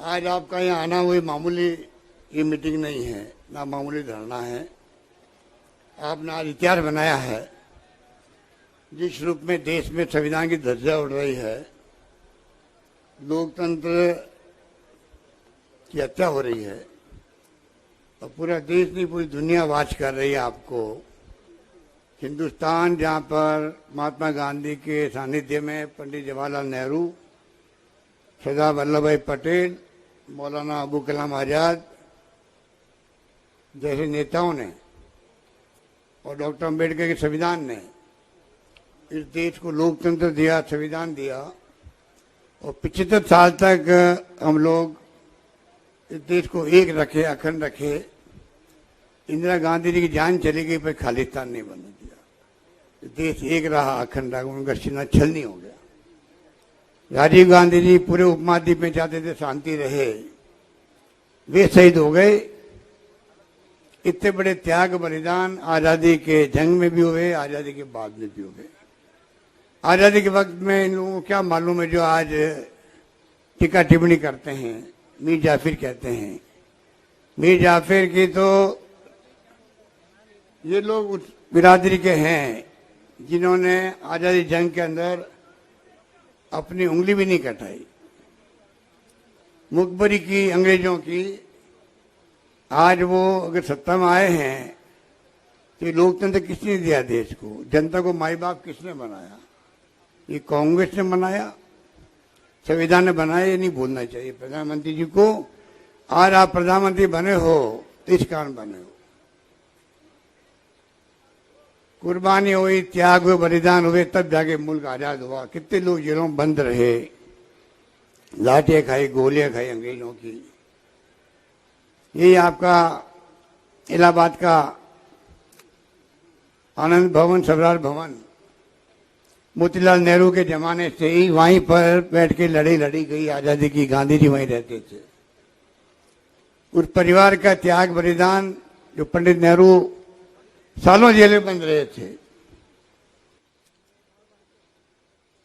आज आपका यहाँ आना हुई मामूली ये मीटिंग नहीं है, ना मामूली धरना है। आपने आज इतिहास बनाया है। जिस रूप में देश में संविधान की ध्वजा उड़ रही है, लोकतंत्र की हत्या हो रही है और पूरा देश नहीं पूरी दुनिया वाच कर रही है आपको। हिंदुस्तान जहाँ पर महात्मा गांधी के सानिध्य में पंडित जवाहरलाल नेहरू, सरदार वल्लभ भाई पटेल, मौलाना अबुल कलाम आजाद जैसे नेताओं ने और डॉक्टर अम्बेडकर के संविधान ने इस देश को लोकतंत्र दिया, संविधान दिया और 75 साल तक हम लोग इस देश को एक रखे, अखंड रखे। इंदिरा गांधी जी की जान चली गई पर खालिस्तान नहीं बनने दिया। देश एक रहा, अखंड रहा, उनका सीना छल नहीं हो गया। राजीव गांधी जी पूरे उपमहाद्वीप में चाहते थे शांति रहे, वे शहीद हो गए। इतने बड़े त्याग बलिदान आजादी के जंग में भी हुए, आजादी के बाद में भी हुए। आजादी के वक्त में इन लोगों को क्या मालूम है जो आज टीका टिप्पणी करते हैं, मीर जाफिर कहते हैं। मीर जाफिर की तो ये लोग उस बिरादरी के हैं जिन्होंने आजादी जंग के अंदर अपनी उंगली भी नहीं कटाई, मुखबरी की अंग्रेजों की। आज वो अगर सत्ता में आए हैं तो ये लोकतंत्र किसने दिया देश को? जनता को माई बाप किसने बनाया? ये कांग्रेस ने बनाया, संविधान ने बनाया। ये नहीं भूलना चाहिए प्रधानमंत्री जी को। आज आप प्रधानमंत्री बने हो तो इस कारण बने हो। कुर्बानी हुई, त्याग हुए, बलिदान हुए, तब जाके मुल्क आजाद हुआ। कितने लोग जेलों में बंद रहे, लाठियां खाई, गोलियां खाई अंग्रेजों की। यही आपका इलाहाबाद का आनंद भवन, सवरार भवन मोतीलाल नेहरू के जमाने से ही वहीं पर बैठ के लड़ी गई आजादी की। गांधी जी वहीं रहते थे। उस परिवार का त्याग बलिदान, जो पंडित नेहरू सालों जेल में बंद रहे थे,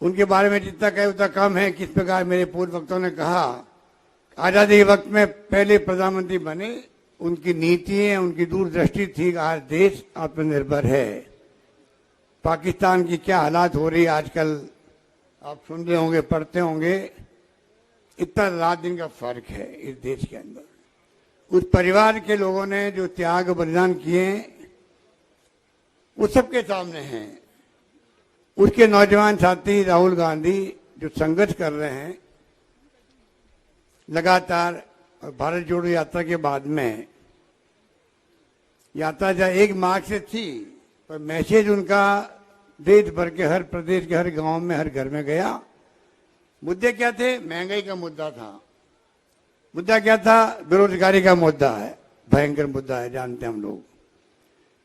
उनके बारे में जितना कहे उतना कम है। किस प्रकार मेरे पूर्व वक्तों ने कहा, आजादी के वक्त में पहले प्रधानमंत्री बने, उनकी नीतियां, उनकी दूरदृष्टि थी। आज देश आत्मनिर्भर है। पाकिस्तान की क्या हालात हो रही है आजकल आप सुन रहे होंगे, पढ़ते होंगे। इतना रात दिन का फर्क है इस देश के अंदर। उस परिवार के लोगों ने जो त्याग बलिदान किए वो सबके सामने हैं। उसके नौजवान साथी राहुल गांधी जो संघर्ष कर रहे हैं लगातार, और भारत जोड़ो यात्रा के बाद में यात्रा जहाँ एक मार्च से थी, पर मैसेज उनका देश भर के हर प्रदेश के हर गांव में, हर घर में गया। मुद्दे क्या थे? महंगाई का मुद्दा था। मुद्दा क्या था? बेरोजगारी का मुद्दा है, भयंकर मुद्दा है, जानते हैं हम लोग।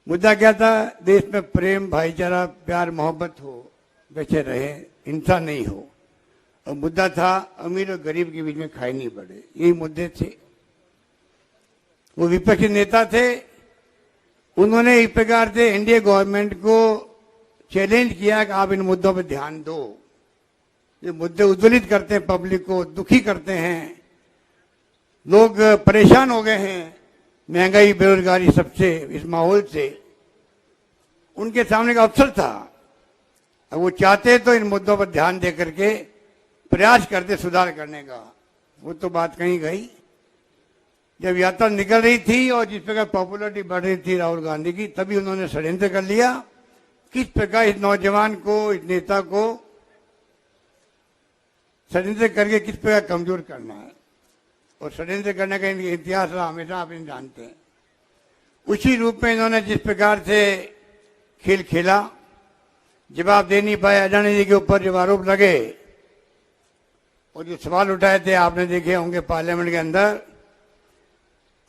मुद्दा क्या था? देश में प्रेम, भाईचारा, प्यार, मोहब्बत हो, वैसे रहे, हिंसा नहीं हो। और मुद्दा था अमीर और गरीब के बीच में खाई नहीं पड़े। यही मुद्दे थे। वो विपक्षी नेता थे, उन्होंने इस प्रकार से एनडीए गवर्नमेंट को चैलेंज किया कि आप इन मुद्दों पर ध्यान दो। ये मुद्दे उद्वेलित करते हैं, पब्लिक को दुखी करते हैं, लोग परेशान हो गए हैं महंगाई, बेरोजगारी सबसे, इस माहौल से। उनके सामने का अवसर था। अब वो चाहते तो इन मुद्दों पर ध्यान दे करके प्रयास करते सुधार करने का। वो तो बात कहीं गई। जब यात्रा निकल रही थी और जिस प्रकार पॉपुलरिटी बढ़ रही थी राहुल गांधी की, तभी उन्होंने षड्यंत्र कर लिया किस प्रकार इस नौजवान को, इस नेता को षड्यंत्र करके किस प्रकार कमजोर करना है। और षड्यंत्र करने का इतिहास रहा हमेशा, आप इन जानते हैं। उसी रूप में इन्होंने जिस प्रकार से खेल खेला, जवाब दे नहीं पाए। अडानी जी के ऊपर जब आरोप लगे और जो सवाल उठाए थे, आपने देखे होंगे पार्लियामेंट के अंदर।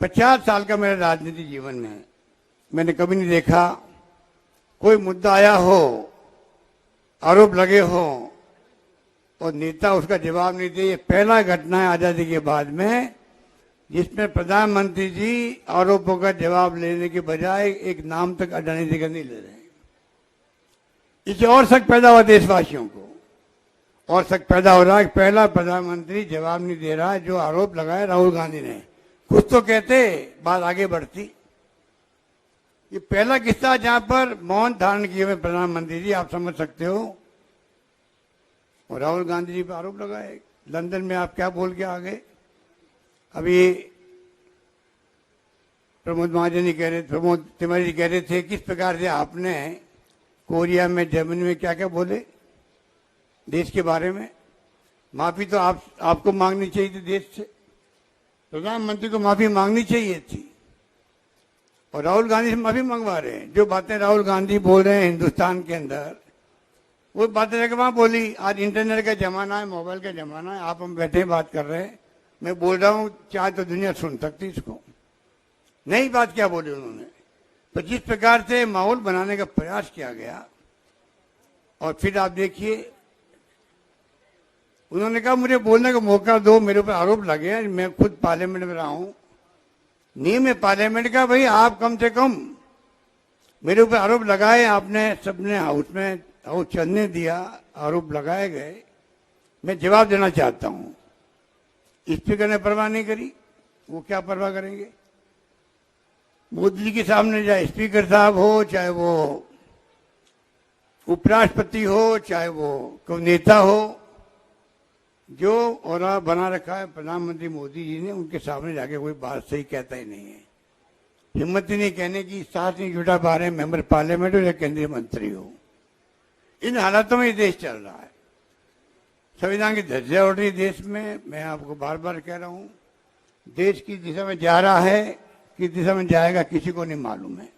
50 साल का मेरे राजनीतिक जीवन में मैंने कभी नहीं देखा कोई मुद्दा आया हो, आरोप लगे हो और नेता उसका जवाब नहीं दे। ये पहला घटना है आजादी के बाद में जिसमें प्रधानमंत्री जी आरोपों का जवाब लेने के बजाय एक नाम तक अडानी जी का नहीं ले रहे हैं। इससे और शक पैदा हुआ देशवासियों को। और शक पैदा हो रहा है कि पहला प्रधानमंत्री जवाब नहीं दे रहा है जो आरोप लगाया राहुल गांधी ने। कुछ तो कहते, बात आगे बढ़ती। ये पहला किस्सा जहां पर मौन धारण किए हुए प्रधानमंत्री जी, आप समझ सकते हो, और राहुल गांधी जी पर आरोप लगाए। लंदन में आप क्या बोल के आ गए? अभी प्रमोद महाजन जी कह रहे, प्रमोद तिवारी जी कह रहे थे किस प्रकार से आपने कोरिया में, जर्मनी में क्या क्या बोले देश के बारे में। माफी तो आपको मांगनी चाहिए थी देश से, प्रधानमंत्री को माफी मांगनी चाहिए थी, और राहुल गांधी से माफी मंगवा रहे हैं। जो बातें राहुल गांधी बोल रहे हैं हिंदुस्तान के अंदर, वो बातें जगह वहां बोली। आज इंटरनेट का जमाना है, मोबाइल का जमाना है, आप हम बैठे बात कर रहे हैं, मैं बोल रहा हूं, चाहे तो दुनिया सुन सकती इसको। नई बात क्या बोली उन्होंने, तो जिस प्रकार से माहौल बनाने का प्रयास किया गया, और फिर आप देखिए उन्होंने कहा मुझे बोलने का मौका दो, मेरे ऊपर आरोप लगे, मैं खुद पार्लियामेंट में रहा हूं, नियम है पार्लियामेंट का भाई, आप कम से कम मेरे ऊपर आरोप लगाए, आपने सबने हाउस में हाउस चलने दिया, आरोप लगाए गए, मैं जवाब देना चाहता हूं। स्पीकर ने परवाह नहीं करी, वो क्या परवाह करेंगे। मोदी जी के सामने चाहे स्पीकर साहब हो, चाहे वो उपराष्ट्रपति हो, चाहे वो कोई नेता हो, जो और बना रखा है प्रधानमंत्री मोदी जी ने, उनके सामने जाके कोई बात सही कहता ही नहीं है। हिम्मत ही नहीं कहने की, साथ नहीं जुटा पा रहे मेंबर पार्लियामेंट हो या केंद्रीय मंत्री हो। इन हालातों में ये देश चल रहा है, संविधान की धज्जियां उड़ रही देश में। मैं आपको बार बार कह रहा हूं, देश की दिशा में जा रहा है, किस दिशा में जाएगा किसी को नहीं मालूम है।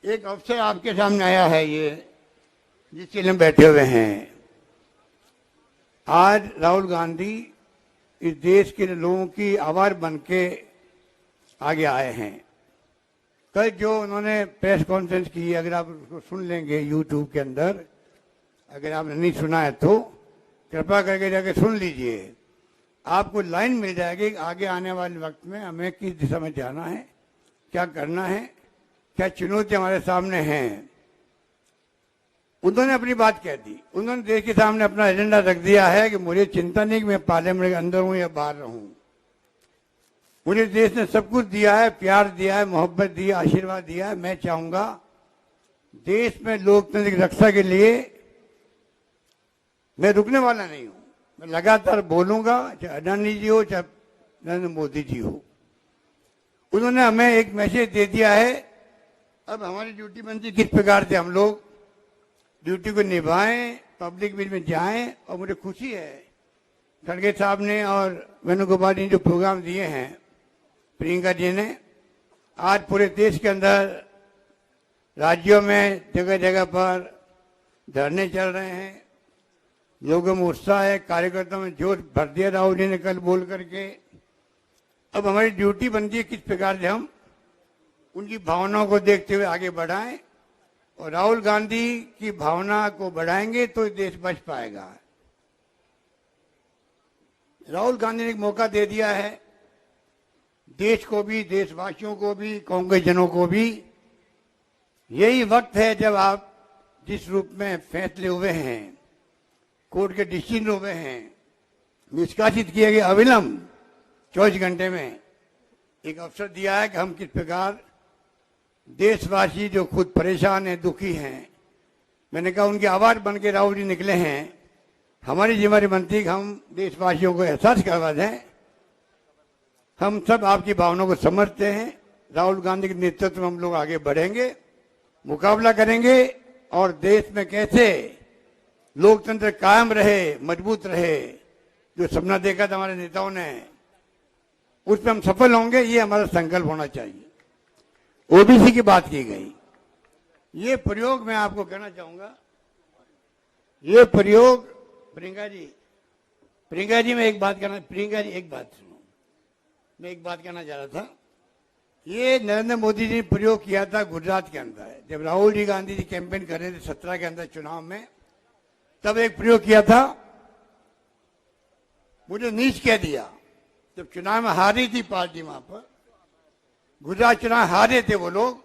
एक अवसर आपके सामने आया है, ये जिसके लिए बैठे हुए हैं। आज राहुल गांधी इस देश के लोगों की आवाज बन के आगे आए हैं। कल जो उन्होंने प्रेस कॉन्फ्रेंस की, अगर आप उसको सुन लेंगे यूट्यूब के अंदर, अगर आपने नहीं सुना है तो कृपा करके जाके सुन लीजिए, आपको लाइन मिल जाएगी आगे आने वाले वक्त में हमें किस दिशा में जाना है, क्या करना है, क्या चुनौती हमारे सामने हैं। उन्होंने अपनी बात कह दी, उन्होंने देश के सामने अपना एजेंडा रख दिया है कि मुझे चिंता नहीं कि मैं पार्लियामेंट के अंदर हूं या बाहर रहूं, मुझे देश ने सब कुछ दिया है, प्यार दिया है, मोहब्बत दी है, आशीर्वाद दिया है। मैं चाहूंगा देश में लोकतंत्र की रक्षा के लिए मैं रुकने वाला नहीं हूं, मैं लगातार बोलूंगा, चाहे अडानी जी हो चाहे नरेंद्र मोदी जी हो। उन्होंने हमें एक मैसेज दे दिया है, अब हमारी ड्यूटी बनती किस प्रकार से हम लोग ड्यूटी को निभाएं, पब्लिक बीच में जाएं। और मुझे खुशी है खड़गे साहब ने और वेणुगोपाल जी ने जो प्रोग्राम दिए हैं, प्रियंका जी ने, आज पूरे देश के अंदर राज्यों में जगह जगह पर धरने चल रहे हैं, लोगों में उत्साह है, कार्यकर्ताओं में जोश भर दिया राहुल जी ने कल बोल करके। अब हमारी ड्यूटी बनती है किस प्रकार से हम उनकी भावनाओं को देखते हुए आगे बढ़ाएं, और राहुल गांधी की भावना को बढ़ाएंगे तो देश बच पाएगा। राहुल गांधी ने एक मौका दे दिया है देश को भी, देशवासियों को भी, कांग्रेस जनों को भी। यही वक्त है जब आप जिस रूप में फैसले हुए हैं, कोर्ट के डिसीजन हुए हैं, निष्कासित किए गए अविलंब 24 घंटे में, एक अवसर दिया है कि हम किस प्रकार देशवासी जो खुद परेशान हैं, दुखी हैं, मैंने कहा उनकी आवाज बन के राहुल जी निकले हैं। हमारी जिम्मेदारी बनती है कि हम देशवासियों को एहसास करवा दें, हम सब आपकी भावनाओं को समझते हैं, राहुल गांधी के नेतृत्व में हम लोग आगे बढ़ेंगे, मुकाबला करेंगे, और देश में कैसे लोकतंत्र कायम रहे, मजबूत रहे, जो सपना देखा था हमारे नेताओं ने, उसमें हम सफल होंगे, ये हमारा संकल्प होना चाहिए। ओबीसी की बात की गई, ये प्रयोग मैं आपको कहना चाहूंगा, ये प्रयोग प्रियंका जी मैं एक बात कहना, प्रियंका जी एक बात सुनो, मैं एक बात कहना चाह रहा था। ये नरेंद्र मोदी जी ने प्रयोग किया था गुजरात के अंदर, जब राहुल जी गांधी जी कैंपेन कर रहे थे 17 के अंदर चुनाव में, तब एक प्रयोग किया था, मुझे नीच कह दिया। जब चुनाव में हारी थी पार्टी, वहां पर गुजरात चुनाव हारे थे वो लोग,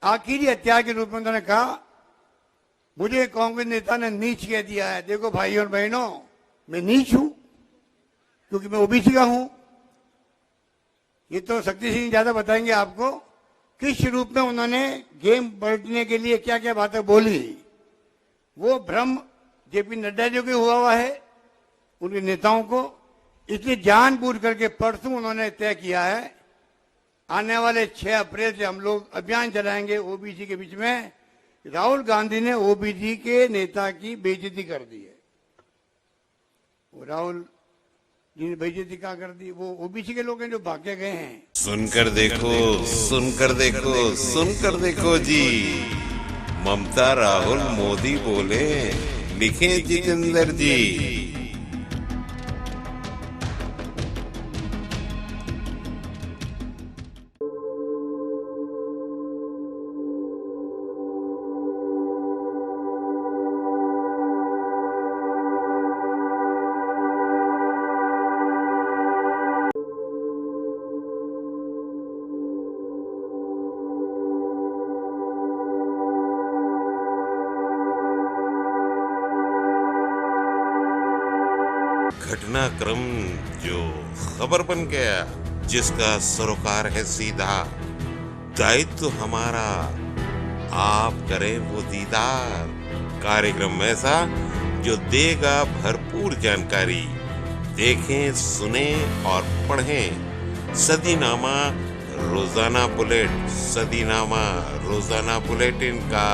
आखिरी हत्यार के रूप में उन्होंने कहा मुझे कांग्रेस नेता ने नीच कह दिया है। देखो भाइयों और बहनों, मैं नीच हूं क्योंकि मैं ओबीसी का हूं। ये तो शक्ति सिंह ज्यादा बताएंगे आपको किस रूप में उन्होंने गेम पलटने के लिए क्या क्या बातें बोली। वो भ्रम जेपी नड्डा जी को हुआ हुआ है, उनके नेताओं को। इसलिए जानबूझ करके परसों उन्होंने तय किया है आने वाले 6 अप्रैल से हम लोग अभियान चलाएंगे ओबीसी के बीच में। राहुल गांधी ने ओबीसी के नेता की बेइज्जती कर दी है। वो राहुल जी ने बेइज्जती क्या कर दी? वो ओबीसी के लोग हैं जो भाग के गए हैं। सुनकर देखो, सुनकर देखो, सुनकर देखो जी। ममता राहुल मोदी बोले, लिखे जितेंद्र जी। घटनाक्रम जो खबर बन गया, जिसका सरोकार है सीधा। दायित्व हमारा, आप करें वो दीदार। कार्यक्रम ऐसा जो देगा भरपूर जानकारी। देखें, सुने और पढ़ें सदीनामा रोजाना बुलेट। सदीनामा रोजाना बुलेटिन का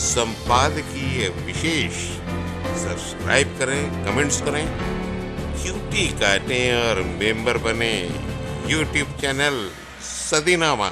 संपादकीय विशेष। सब्सक्राइब करें, कमेंट्स करें, क्यूटी काटें और मेंबर बने यूट्यूब चैनल सदीनामा।